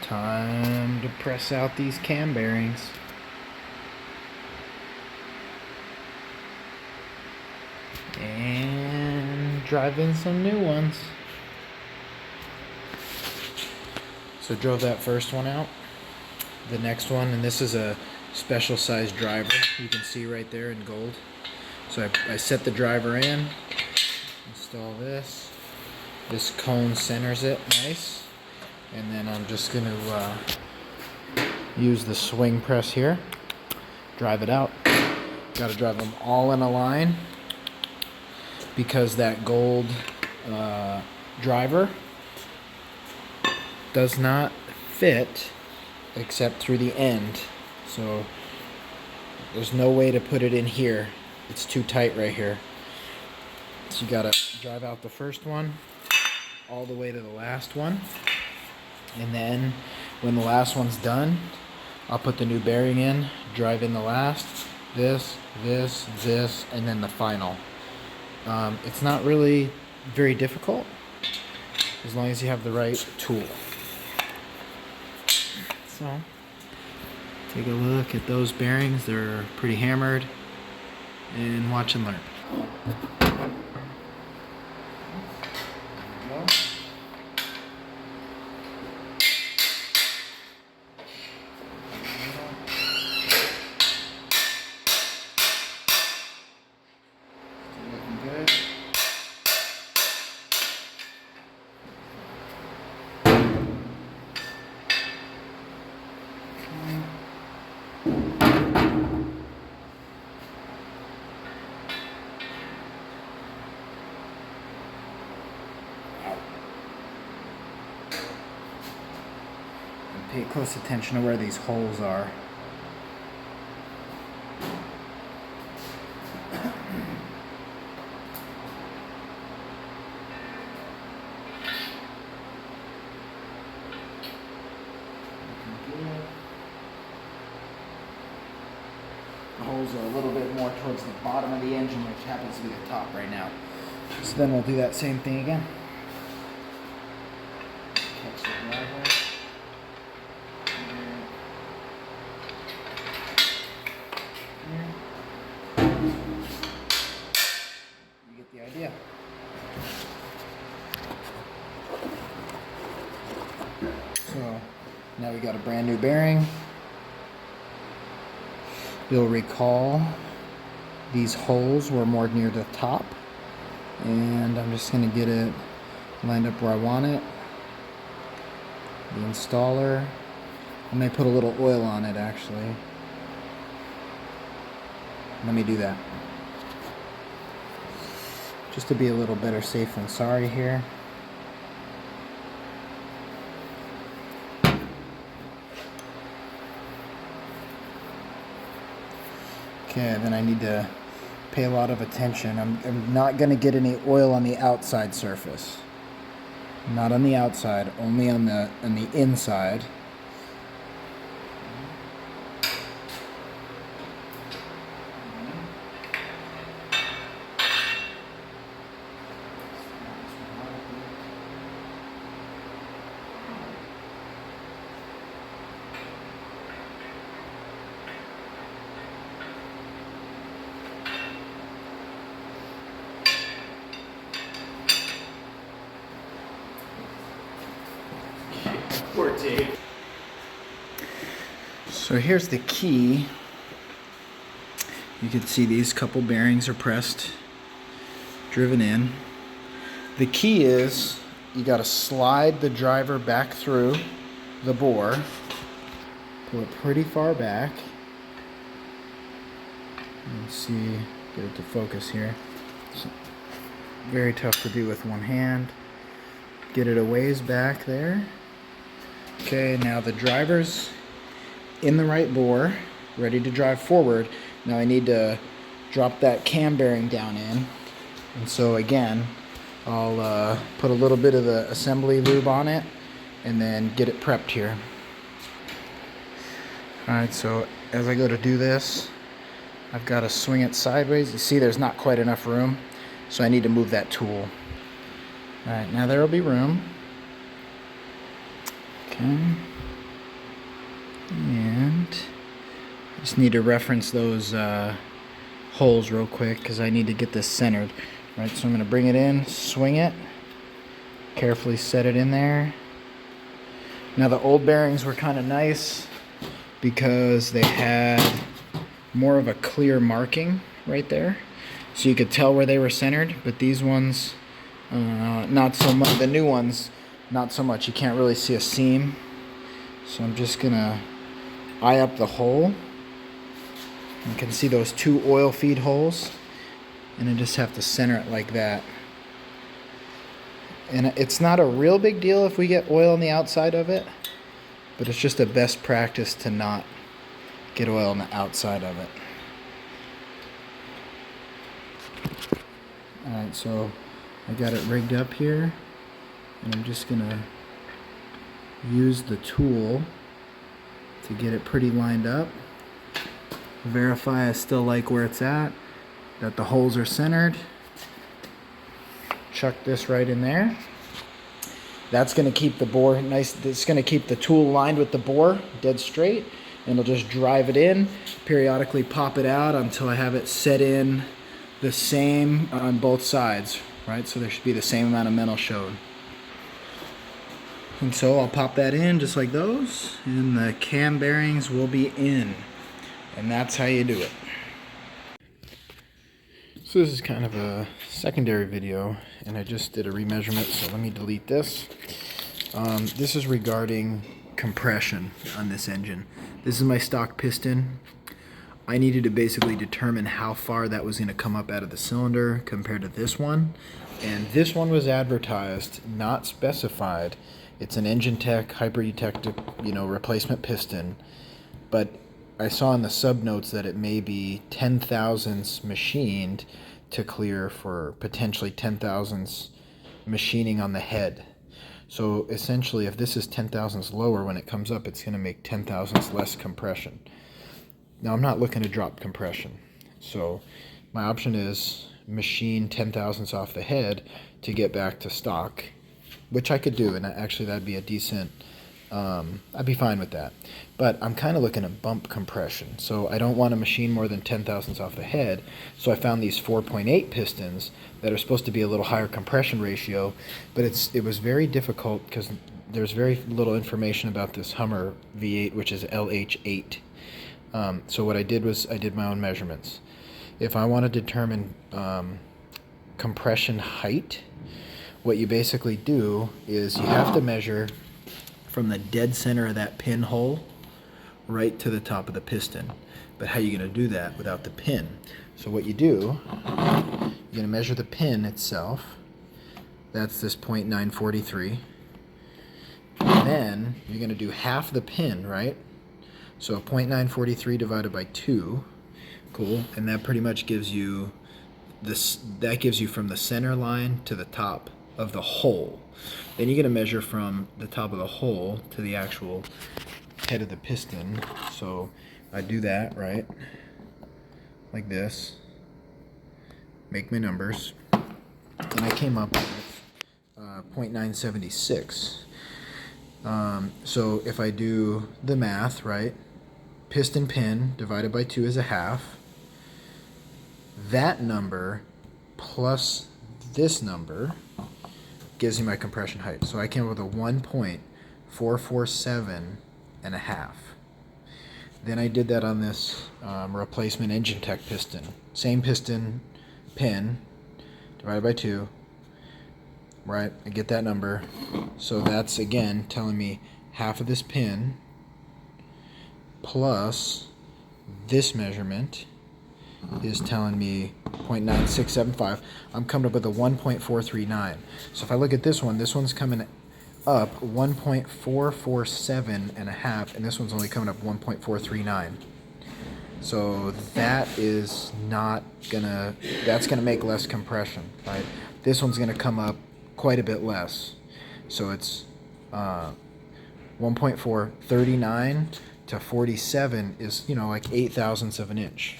Time to press out these cam bearings. And drive in some new ones. So drove that first one out. The next one, and this is a special size driver, you can see right there in gold. So I set the driver in, install this. This cone centers it nice. And then I'm just going to use the swing press here, drive it out. Got to drive them all in a line because that gold driver does not fit except through the end. So there's no way to put it in here. It's too tight right here. So you got to drive out the first one all the way to the last one. And then when the last one's done, I'll put the new bearing in, drive in the last, this, and then the final. It's not really very difficult as long as you have the right tool. So, take a look at those bearings. They're pretty hammered, and watch and learn. Pay close attention to where these holes are. The holes are a little bit more towards the bottom of the engine, which happens to be the top right now. So then we'll do that same thing again. Catch the driver. You get the idea. So now we got a brand new bearing. You'll recall these holes were more near the top, and I'm just going to get it lined up where I want it. The installer, I may put a little oil on it actually. Let me do that. Just to be a little better safe than sorry here. Okay, then I need to pay a lot of attention. I'm not going to get any oil on the outside surface. Not on the outside, only on the inside. Poor Dave. So here's the key. You can see these couple bearings are pressed, driven in. The key is you got to slide the driver back through the bore, pull it pretty far back. Let's see, get it to focus here. It's very tough to do with one hand. Get it a ways back there. Okay, now the driver's in the right bore, ready to drive forward. Now I need to drop that cam bearing down in. And so again, I'll put a little bit of the assembly lube on it and then get it prepped here. Alright, so as I go to do this, I've got to swing it sideways. You see there's not quite enough room, so I need to move that tool. Alright, now there will be room. Okay. And I just need to reference those holes real quick because I need to get this centered. Right, so I'm going to bring it in, swing it, carefully set it in there. Now the old bearings were kind of nice because they had more of a clear marking right there, so you could tell where they were centered, but these ones, not so much. The new ones, not so much. You can't really see a seam. So I'm just going to eye up the hole. You can see those two oil feed holes, and I just have to center it like that. And it's not a real big deal if we get oil on the outside of it, but it's just a best practice to not get oil on the outside of it. Alright, so I got it rigged up here, and I'm just gonna use the tool to get it pretty lined up. Verify I still like where it's at, that the holes are centered. Chuck this right in there. That's going to keep the bore nice. It's going to keep the tool lined with the bore dead straight, and it'll just drive it in, periodically pop it out until I have it set in the same on both sides, right? So there should be the same amount of metal shown. And so I'll pop that in just like those, and the cam bearings will be in. And that's how you do it. So this is kind of a secondary video, and I just did a remeasurement, so let me delete this. This is regarding compression on this engine. This is my stock piston. I needed to basically determine how far that was going to come up out of the cylinder compared to this one. And this one was advertised, not specified. It's an Engine Tech Hyper Eutectic, replacement piston. But I saw in the subnotes that it may be 10 thousandths machined to clear for potentially 10 thousandths machining on the head. So essentially, if this is 10 thousandths lower, when it comes up, it's going to make 10 thousandths less compression. Now, I'm not looking to drop compression. So my option is machine 10 thousandths off the head to get back to stock, which I could do, and actually that'd be a decent, I'd be fine with that. But I'm kind of looking at bump compression, so I don't want to machine more than 10 thousandths off the head. So I found these 4.8 pistons that are supposed to be a little higher compression ratio, but it was very difficult because there's very little information about this Hummer V8, which is LH8. So what I did was I did my own measurements. If I want to determine compression height, what you basically do is you have to measure from the dead center of that pinhole right to the top of the piston. But how are you going to do that without the pin? So what you do, you're going to measure the pin itself. That's this 0.943. And then you're going to do half the pin, right? So 0.943 divided by 2. Cool. And that pretty much gives you this. That gives you from the center line to the top of the hole. Then you're going to measure from the top of the hole to the actual head of the piston. So I do that, right? Like this. Make my numbers. And I came up with 0.976. So if I do the math, right? Piston pin divided by 2 is a half. That number plus this number gives me my compression height. So I came up with a 1.447 and a half. Then I did that on this replacement Engine Tech piston. Same piston pin divided by 2. Right, I get that number. So that's again telling me half of this pin plus this measurement is telling me 0.9675. I'm coming up with a 1.439. So if I look at this one's coming up 1.447 and a half, and this one's only coming up 1.439. So that is not gonna, that's gonna make less compression, right? This one's gonna come up quite a bit less. So it's 1.439 to 47 is, like 8 thousandths of an inch.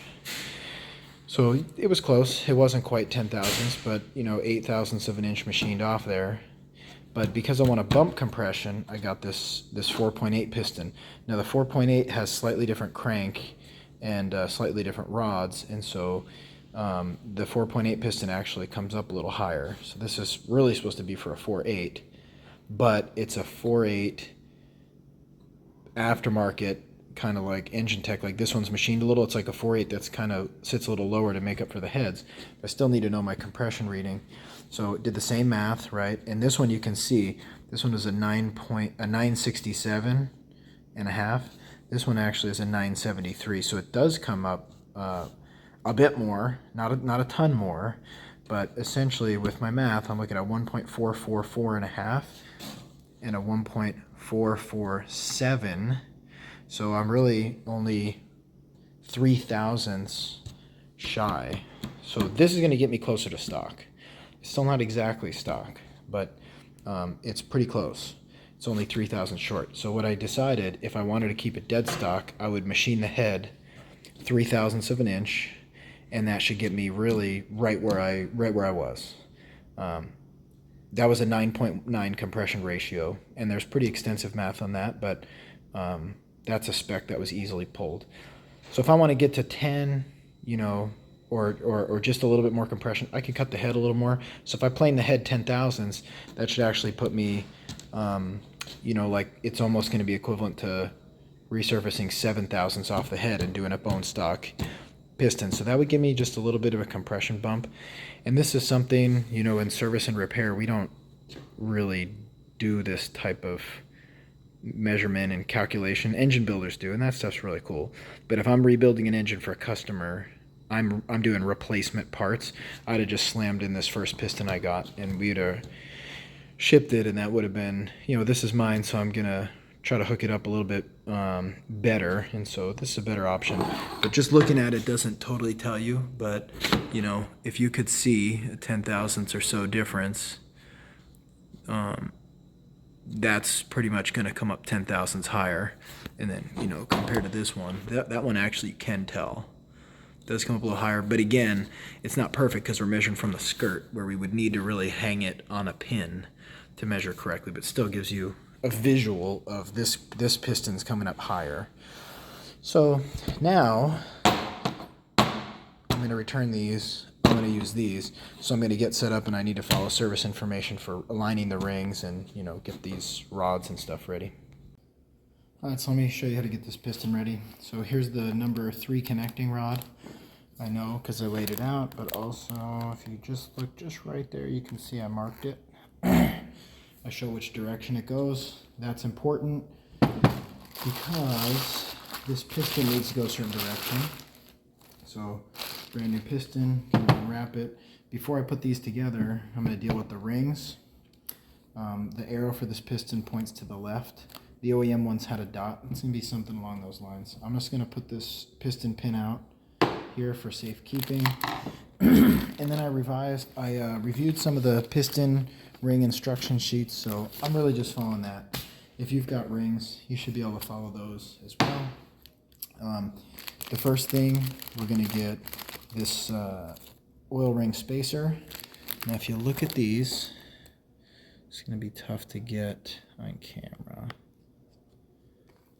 So it was close. It wasn't quite 10 thousandths, but 8 thousandths of an inch machined off there. But because I want a bump compression, I got this 4.8 piston. Now the 4.8 has slightly different crank and slightly different rods, and so the 4.8 piston actually comes up a little higher. So this is really supposed to be for a 4.8, but it's a 4.8 aftermarket, kind of like Engine Tech. Like this one's machined a little. It's like a 4.8 that's kind of sits a little lower to make up for the heads. I still need to know my compression reading. So it did the same math, right? And this one you can see, this one is a 967 and a half. This one actually is a 973. So it does come up a bit more, not a ton more, but essentially with my math, I'm looking at 1.444 and a half and a 1.447. So I'm really only 3 thousandths shy. So this is going to get me closer to stock. It's still not exactly stock, but it's pretty close. It's only 3 thousandths short. So what I decided, if I wanted to keep it dead stock, I would machine the head 3 thousandths of an inch, and that should get me really right where I was. That was a 9.9 compression ratio, and there's pretty extensive math on that, but that's a spec that was easily pulled. So if I want to get to 10, you know, or just a little bit more compression, I can cut the head a little more. So if I plane the head 10 thousandths, that should actually put me, you know, like it's almost going to be equivalent to resurfacing 7 thousandths off the head and doing a bone stock piston. So that would give me just a little bit of a compression bump. And this is something, you know, in service and repair, we don't really do this type of measurement and calculation. Engine builders do, and that stuff's really cool. But if I'm rebuilding an engine for a customer, I'm doing replacement parts. I'd have just slammed in this first piston I got, and we'd have shipped it, and that would have been, you know, this is mine, so I'm gonna try to hook it up a little bit better, and so this is a better option. But just looking at it doesn't totally tell you, but you know, if you could see a 10 thousandths or so difference, that's pretty much going to come up 10 thousandths higher. And then, you know, compared to this one, that one actually you can tell it does come up a little higher, but again, it's not perfect because we're measuring from the skirt, where we would need to really hang it on a pin to measure correctly, but still gives you a visual of this piston's coming up higher. So now I'm going to return these. I'm going to use these. So I'm going to get set up, and I need to follow service information for aligning the rings and, you know, get these rods and stuff ready. Alright, so let me show you how to get this piston ready. So here's the number 3 connecting rod. I know because I laid it out, but also if you just look just right there, you can see I marked it. I show which direction it goes. That's important because this piston needs to go a certain direction. So brand new piston, can unwrap it. Before I put these together, I'm going to deal with the rings. The arrow for this piston points to the left. The OEM ones had a dot. It's going to be something along those lines. I'm just going to put this piston pin out here for safekeeping. And then I reviewed some of the piston ring instruction sheets, so I'm really just following that. If you've got rings, you should be able to follow those as well. The first thing, we're going to get this oil ring spacer. Now if you look at these, it's going to be tough to get on camera.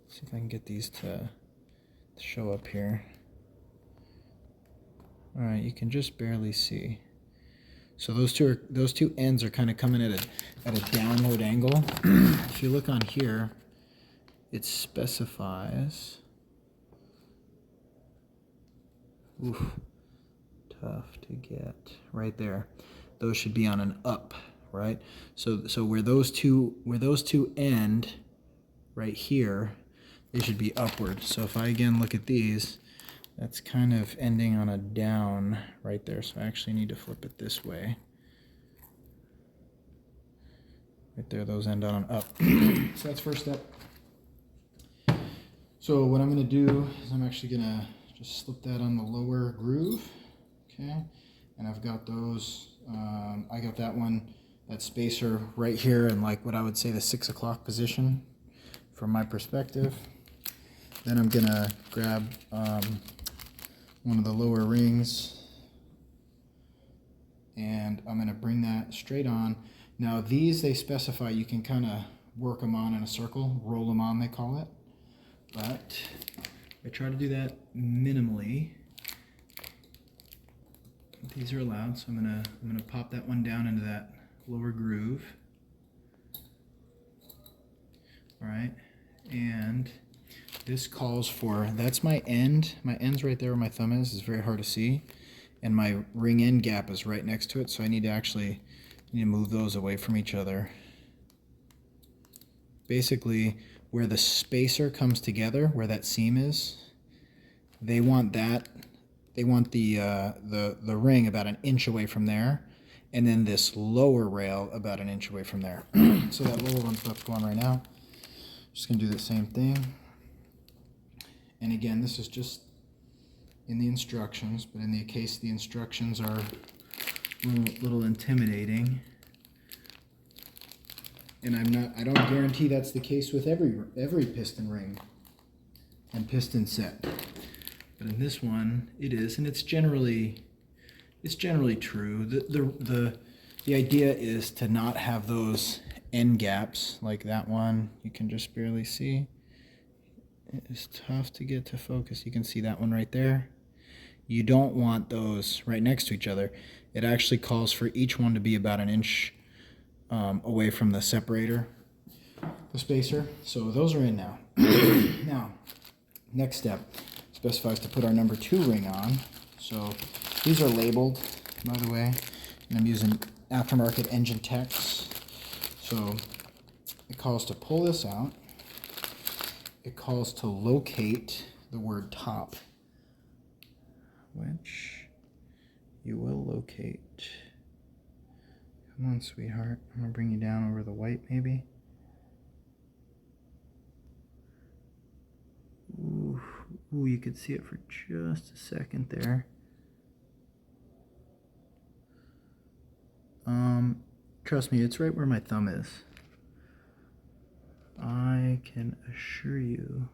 See if I can get these to show up here. Alright, you can just barely see. So those two ends are kind of coming at a downward angle. If you look on here, it specifies. Oof, tough to get. Right there. Those should be on an up, right? So where those two end, right here, they should be upward. So if I again look at these, that's kind of ending on a down right there. So I actually need to flip it this way. Right there, those end on an up. So that's first step. So what I'm going to do is I'm actually going to just slip that on the lower groove. Okay. And I've got those, I got that one, that spacer right here in like what I would say the 6 o'clock position from my perspective. Then I'm going to grab one of the lower rings, and I'm going to bring that straight on. Now these, they specify you can kind of work them on in a circle, roll them on they call it, but I try to do that minimally. These are allowed, so I'm gonna pop that one down into that lower groove. All right, and this calls for, that's my end. My end's right there where my thumb is. It's very hard to see. And my ring end gap is right next to it, so I need to move those away from each other. Basically, where the spacer comes together, where that seam is, they want that. They want the ring about an inch away from there, and then this lower rail about an inch away from there. So that lower one's about to go on right now. Just gonna do the same thing. And again, this is just in the instructions, but in the case the instructions are a little intimidating. And I don't guarantee that's the case with every piston ring and piston set. But in this one, it is, and it's generally true. The idea is to not have those end gaps like that one. You can just barely see. It is tough to get to focus. You can see that one right there. You don't want those right next to each other. It actually calls for each one to be about an inch away from the separator, the spacer. So those are in now. Now, next step specifies to put our number 2 ring on. So these are labeled, by the way, and I'm using aftermarket Engine Techs. So it calls to pull this out. It calls to locate the word top, which you will locate. Come on, sweetheart. I'm gonna bring you down over the white, maybe. Ooh, you could see it for just a second there. Trust me, it's right where my thumb is. I can assure you.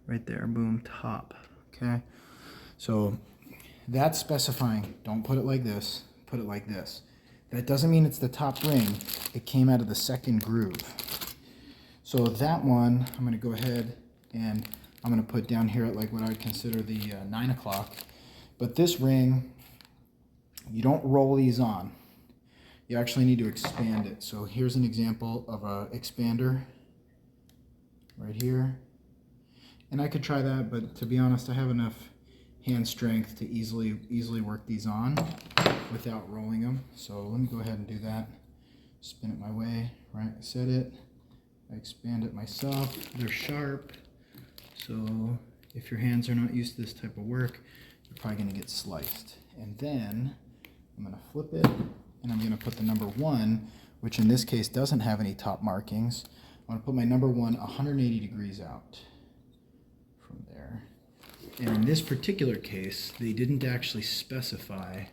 Right there, boom, top. Okay, so that's specifying. Don't put it like this. Put it like this. That doesn't mean it's the top ring. It came out of the second groove. So that one, I'm going to go ahead and I'm going to put down here at like what I would consider the 9 o'clock. But this ring, you don't roll these on. You actually need to expand it. So here's an example of a expander right here. And I could try that, but to be honest, I have enough hand strength to easily work these on without rolling them. So let me go ahead and do that. Spin it my way, right? I set it. I expand it myself. They're sharp. So if your hands are not used to this type of work, you're probably going to get sliced. And then I'm going to flip it, and I'm going to put the number 1, which in this case doesn't have any top markings. I'm going to put my number 1 180 degrees out from there. And in this particular case, they didn't actually specify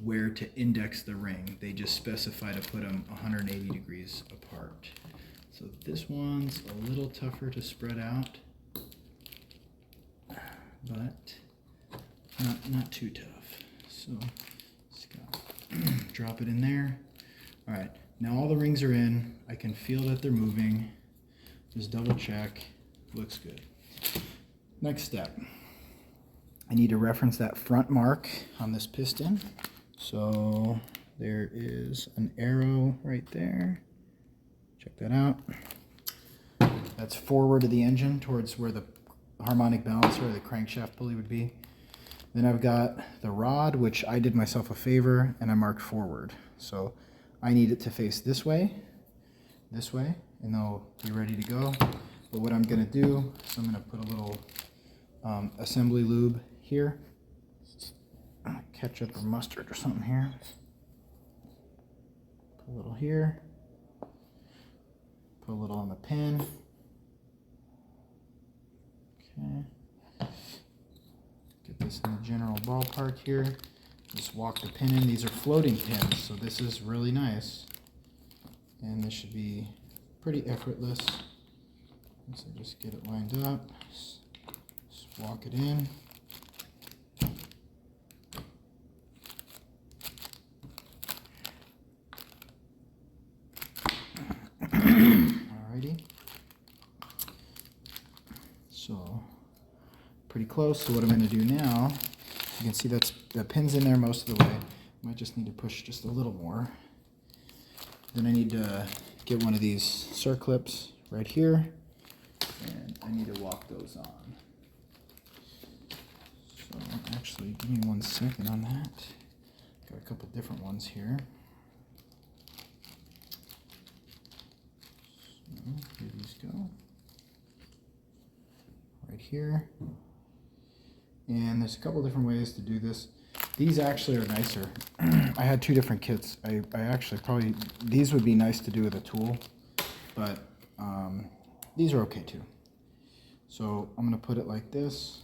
where to index the ring. They just specify to put them 180 degrees apart. So this one's a little tougher to spread out, but not too tough. So just gotta drop it in there. All right, now all the rings are in. I can feel that they're moving. Just double check. Looks good. Next step. I need to reference that front mark on this piston. So there is an arrow right there. Check that out. That's forward of the engine towards where the harmonic balancer or the crankshaft pulley would be. Then I've got the rod, which I did myself a favor, and I marked forward. So I need it to face this way, and they'll be ready to go. But what I'm going to do is I'm going to put a little assembly lube here. Ketchup or mustard or something here. Put a little here. Put a little on the pin. Okay. Get this in the general ballpark here. Just walk the pin in. These are floating pins, so this is really nice. And this should be pretty effortless. So just get it lined up. Just walk it in. pretty close. So what I'm going to do now, you can see the pin's in there most of the way. Might just need to push just a little more. Then I need to get one of these circlips right here, and I need to walk those on. So actually, give me 1 second on that. Got a couple different ones here. So here these go. Right here. And there's a couple different ways to do this. These actually are nicer. I had 2 different kits. I actually probably, these would be nice to do with a tool, but these are okay too. So I'm going to put it like this,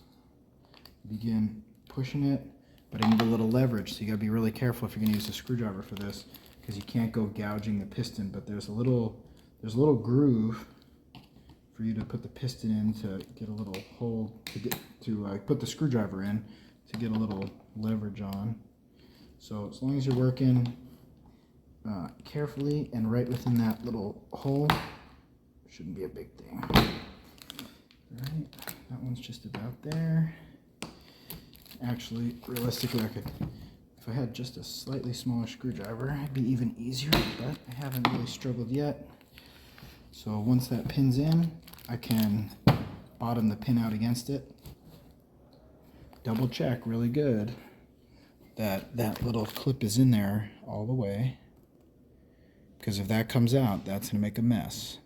begin pushing it, but I need a little leverage, so you got to be really careful if you're going to use a screwdriver for this, because you can't go gouging the piston, but there's a little groove for you to put the piston in to get a little hole to put the screwdriver in to get a little leverage on. So as long as you're working carefully and right within that little hole, shouldn't be a big thing. Alright, that one's just about there. Actually, realistically, if I had just a slightly smaller screwdriver, it'd be even easier, but I haven't really struggled yet. So once that pin's in, I can bottom the pin out against it. Double check really good that that little clip is in there all the way, because if that comes out, that's going to make a mess.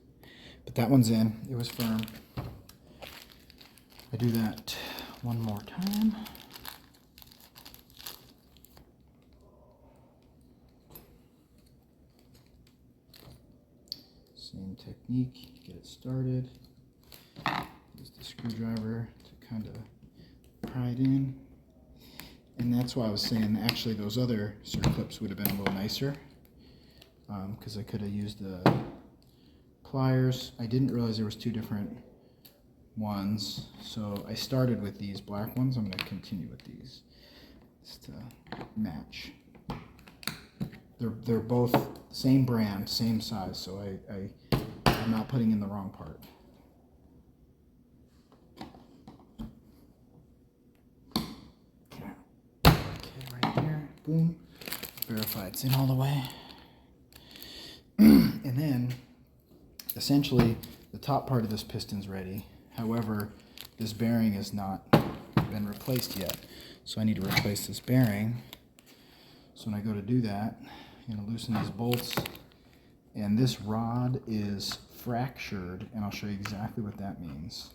But that one's in. It was firm. I do that one more time. Same technique, get it started. Use the screwdriver to kind of pry it in. And that's why I was saying actually those other circlips would have been a little nicer, because I could have used the pliers. I didn't realize there was 2 different ones, so I started with these black ones. I'm going to continue with these just to match. They're both same brand, same size, so I'm not putting in the wrong part. Okay, right there, boom. Verify it's in all the way. And then, essentially, the top part of this piston's ready. However, this bearing has not been replaced yet. So I need to replace this bearing. So when I go to do that, I'm going to loosen these bolts. And this rod is fractured, and I'll show you exactly what that means.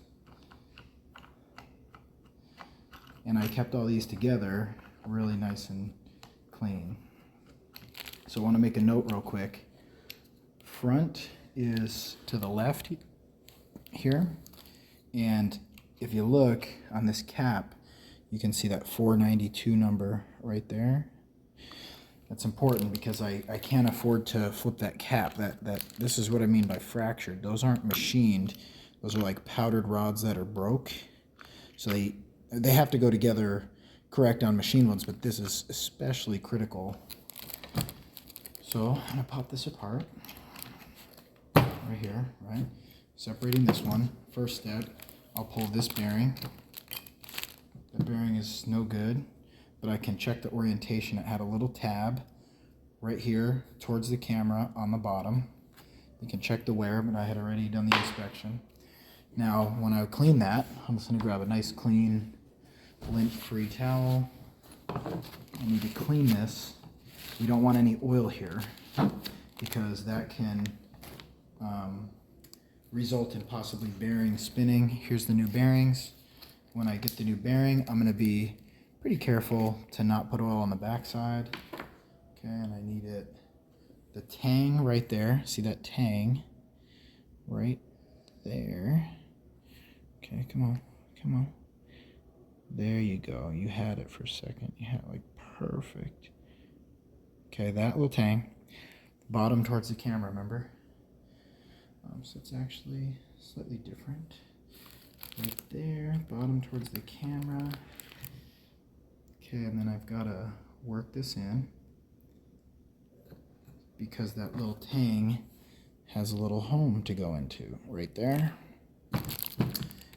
And I kept all these together really nice and clean. So I want to make a note real quick. Front is to the left here, and if you look on this cap, you can see that 492 number right there. That's important because I can't afford to flip that cap. This is what I mean by fractured. Those aren't machined. Those are like powdered rods that are broke. So they have to go together correct on machine ones, but this is especially critical. So I'm gonna pop this apart right here, right? Separating this one. First step, I'll pull this bearing. The bearing is no good, but I can check the orientation. It had a little tab right here towards the camera on the bottom. You can check the wear, but I had already done the inspection. Now, when I clean that, I'm just gonna grab a nice clean lint-free towel. I need to clean this. We don't want any oil here because that can result in possibly bearing spinning. Here's the new bearings. When I get the new bearing, I'm going to be pretty careful to not put oil on the backside. Okay, and I need the tang right there. See that tang right there? Okay, come on, come on. There you go. You had it for a second. You had it like perfect. Okay, that little tang. Bottom towards the camera, remember? So it's actually slightly different. Right there, bottom towards the camera. Okay, and then I've got to work this in because that little tang has a little home to go into right there.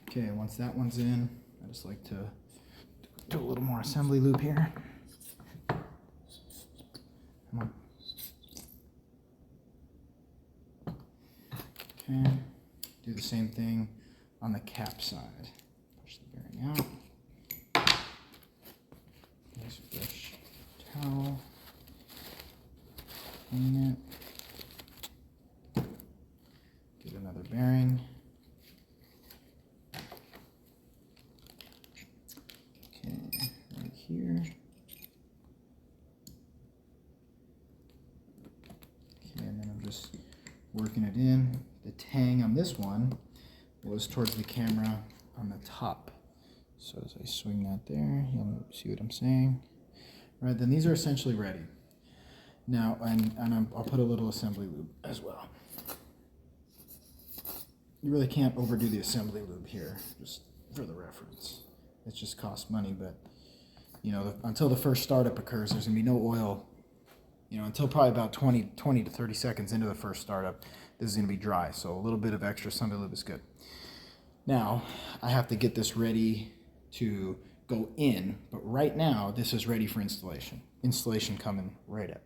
Okay, once that one's in, I just like to do a little more assembly lube here. Come on. Okay, do the same thing on the cap side. Push the bearing out. Nice fresh towel. Clean it. Get another bearing. Okay, right here. Okay, and then I'm just working it in. The tang on this one was towards the camera on the top. So as I swing that there, you'll see what I'm saying. All right, then these are essentially ready. Now, I'll put a little assembly lube as well. You really can't overdo the assembly lube here, just for the reference. It just costs money, but you know, until the first startup occurs, there's gonna be no oil. You know, until probably about 20 to 30 seconds into the first startup, this is gonna be dry. So a little bit of extra assembly lube is good. Now, I have to get this ready to go in, but right now, this is ready for installation. Installation coming right up.